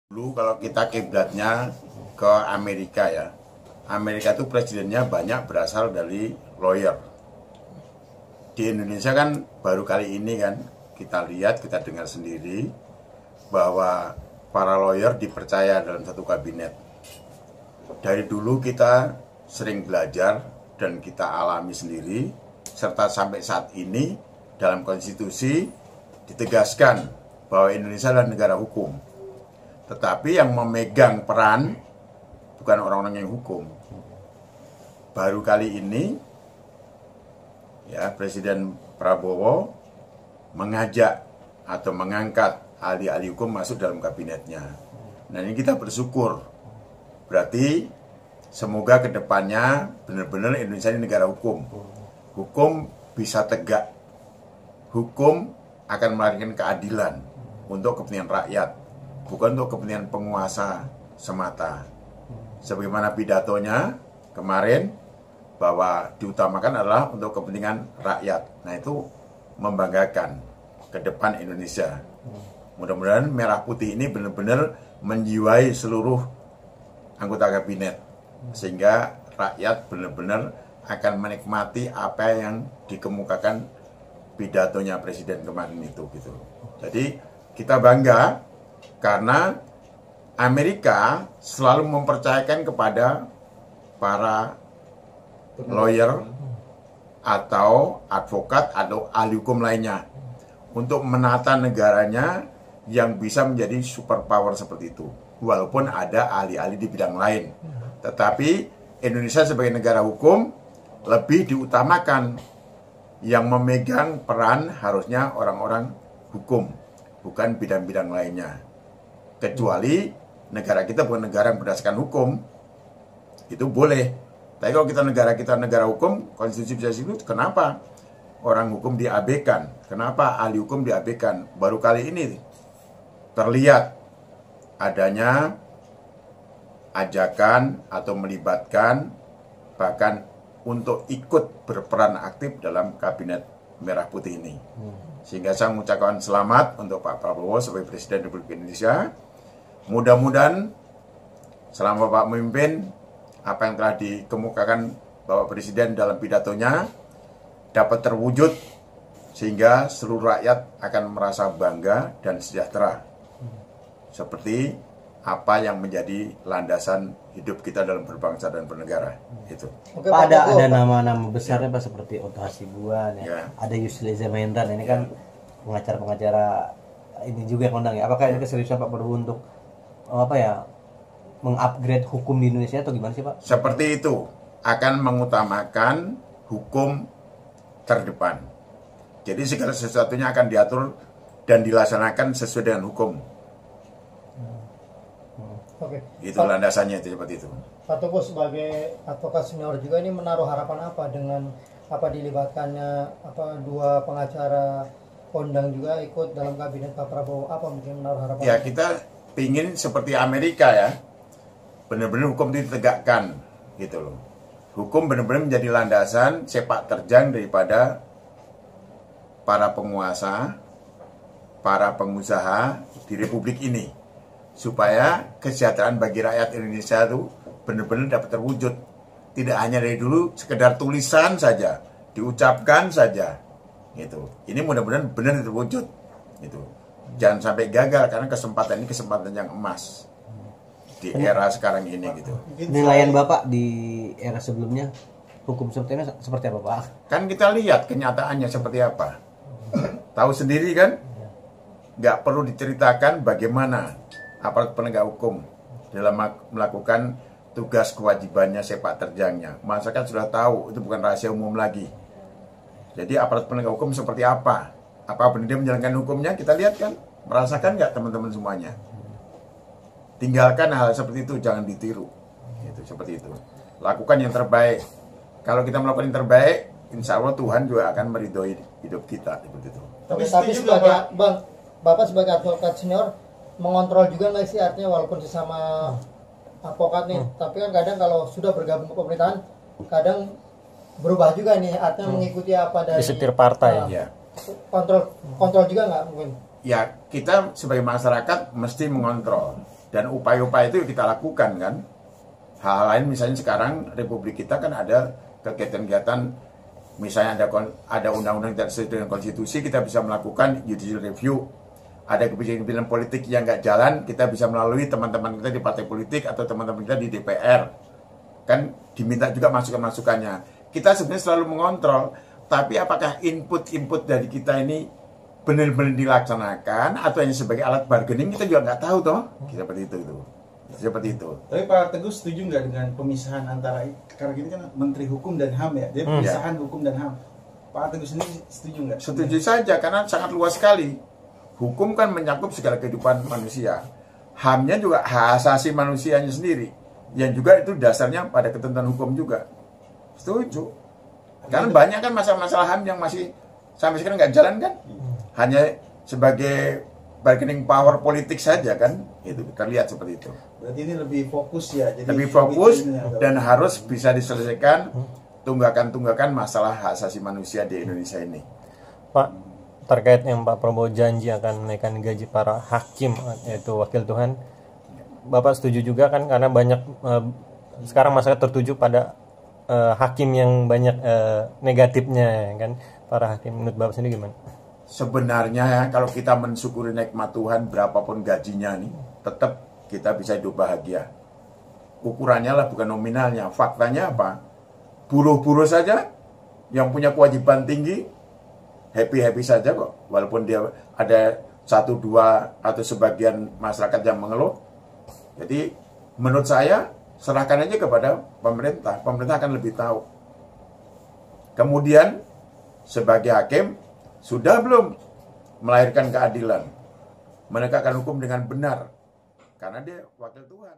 Dulu kalau kita kiblatnya ke Amerika ya, Amerika itu presidennya banyak berasal dari lawyer. Di Indonesia kan baru kali ini kan kita lihat, kita dengar sendiri bahwa para lawyer dipercaya dalam satu kabinet. Dari dulu kita sering belajar dan kita alami sendiri, serta sampai saat ini dalam konstitusi ditegaskan bahwa Indonesia adalah negara hukum. Tetapi yang memegang peran bukan orang-orang yang hukum. Baru kali ini ya Presiden Prabowo mengajak atau mengangkat ahli-ahli hukum masuk dalam kabinetnya. Nah, ini kita bersyukur. Berarti semoga kedepannya benar-benar Indonesia ini negara hukum. Hukum bisa tegak. Hukum akan melahirkan keadilan untuk kepentingan rakyat, bukan untuk kepentingan penguasa semata. Sebagaimana pidatonya kemarin bahwa diutamakan adalah untuk kepentingan rakyat. Nah, itu membanggakan ke depan Indonesia. Mudah-mudahan merah putih ini benar-benar menjiwai seluruh anggota kabinet, sehingga rakyat benar-benar akan menikmati apa yang dikemukakan pidatonya Presiden kemarin itu gitu. Jadi kita bangga karena Amerika selalu mempercayakan kepada para lawyer atau advokat atau ahli hukum lainnya untuk menata negaranya yang bisa menjadi superpower seperti itu. Walaupun ada ahli-ahli di bidang lain. Tetapi Indonesia sebagai negara hukum lebih diutamakan. Yang memegang peran harusnya orang-orang hukum, bukan bidang-bidang lainnya. Kecuali negara kita bukan negara yang berdasarkan hukum, itu boleh. Tapi kalau kita negara hukum, konstitusi bisa itu, kenapa orang hukum diabaikan? Kenapa ahli hukum diabaikan? Baru kali ini terlihat adanya ajakan atau melibatkan bahkan untuk ikut berperan aktif dalam kabinet merah putih ini. Sehingga saya mengucapkan selamat untuk Pak Prabowo sebagai Presiden Republik Indonesia. Mudah-mudahan selama Bapak memimpin, apa yang telah dikemukakan Bapak Presiden dalam pidatonya dapat terwujud, sehingga seluruh rakyat akan merasa bangga dan sejahtera. Seperti apa yang menjadi landasan hidup kita dalam berbangsa dan bernegara. Itu. Oke, Pak, ada nama-nama besarnya Pak, seperti Otto Hasibuan ya. Ada Yusril Iza Mahendra, ini kan pengacara-pengacara ini juga yang kondang ya. Apakah ini keseriusan Pak Prabowo untuk mengupgrade hukum di Indonesia atau gimana sih Pak? Seperti itu, akan mengutamakan hukum terdepan. Jadi segala sesuatunya akan diatur dan dilaksanakan sesuai dengan hukum. Oke. Itu landasannya itu seperti itu. Pak Teguh sebagai advokat senior juga ini menaruh harapan apa dengan dilibatkannya dua pengacara kondang juga ikut dalam kabinet Pak Prabowo, apa mungkin menaruh harapan? Ya, kita ingin seperti Amerika ya, benar-benar hukum itu ditegakkan gitu loh. Hukum benar-benar menjadi landasan sepak terjang daripada para penguasa, para pengusaha di Republik ini, supaya kesejahteraan bagi rakyat Indonesia itu benar-benar dapat terwujud. Tidak hanya dari dulu sekedar tulisan saja, diucapkan saja gitu. Ini mudah-mudahan benar terwujud gitu. Jangan sampai gagal, karena kesempatan ini kesempatan yang emas di era sekarang ini gitu. Penilaian Bapak di era sebelumnya hukum seperti ini seperti apa Pak? Kan kita lihat kenyataannya seperti apa. Tahu sendiri kan? Nggak perlu diceritakan bagaimana aparat penegak hukum dalam melakukan tugas kewajibannya sepak terjangnya. Masyarakat sudah tahu, itu bukan rahasia umum lagi. Jadi aparat penegak hukum seperti apa? Apa benar dia menjalankan hukumnya? Kita lihat kan, merasakan nggak teman-teman semuanya? Tinggalkan hal seperti itu, jangan ditiru. Itu seperti itu. Lakukan yang terbaik. Kalau kita melakukan yang terbaik, insya Allah Tuhan juga akan meridhoi hidup kita seperti itu. Tapi sebagai Bapak sebagai advokat senior mengontrol juga nggak sih, artinya walaupun sesama advokat nih, tapi kan kadang kalau sudah bergabung ke pemerintahan, kadang berubah juga nih, artinya mengikuti apa dari disetir partai. Ya. Kontrol juga nggak mungkin? Ya, kita sebagai masyarakat mesti mengontrol. Dan upaya-upaya itu kita lakukan kan. Hal lain misalnya sekarang Republik kita kan ada kegiatan-kegiatan, misalnya ada undang-undang tidak sesuai dengan konstitusi, kita bisa melakukan judicial review. Ada kebijakan politik yang nggak jalan, kita bisa melalui teman-teman kita di partai politik atau teman-teman kita di DPR. Kan diminta juga masukan-masukannya. Kita sebenarnya selalu mengontrol, tapi apakah input-input dari kita ini benar-benar dilaksanakan atau hanya sebagai alat bargaining, kita juga nggak tahu toh. Seperti itu. Tapi Pak Teguh setuju nggak dengan pemisahan antara, karena ini kan Menteri Hukum dan HAM ya, jadi pemisahan hukum dan HAM. Pak Teguh sendiri setuju nggak? Setuju saja, karena sangat luas sekali. Hukum kan mencakup segala kehidupan manusia. HAM-nya juga hak asasi manusianya sendiri, yang juga itu dasarnya pada ketentuan hukum juga. Setuju. Karena banyak kan masalah-masalah HAM yang masih sampai sekarang nggak jalan kan. Hanya sebagai bargaining power politik saja kan, itu terlihat seperti itu. Berarti ini lebih fokus ya. Jadi lebih fokus dan harus bisa diselesaikan tunggakan-tunggakan masalah hak asasi manusia di Indonesia ini. Pak, terkait yang Pak Prabowo janji akan menaikkan gaji para hakim, yaitu wakil Tuhan, Bapak setuju juga kan, karena banyak sekarang masyarakat tertuju pada hakim yang banyak negatifnya kan, para hakim. Menurut Bapak sendiri gimana? Sebenarnya kalau kita mensyukuri nikmat Tuhan berapapun gajinya nih, tetap kita bisa hidup bahagia. Ukurannya lah bukan nominalnya. Faktanya apa? Buruh-buruh saja yang punya kewajiban tinggi happy-happy saja kok. Walaupun dia ada 1-2 atau sebagian masyarakat yang mengeluh. Jadi menurut saya serahkan aja kepada pemerintah. Pemerintah akan lebih tahu. Kemudian sebagai hakim, sudah belum melahirkan keadilan, menegakkan hukum dengan benar, karena dia wakil Tuhan.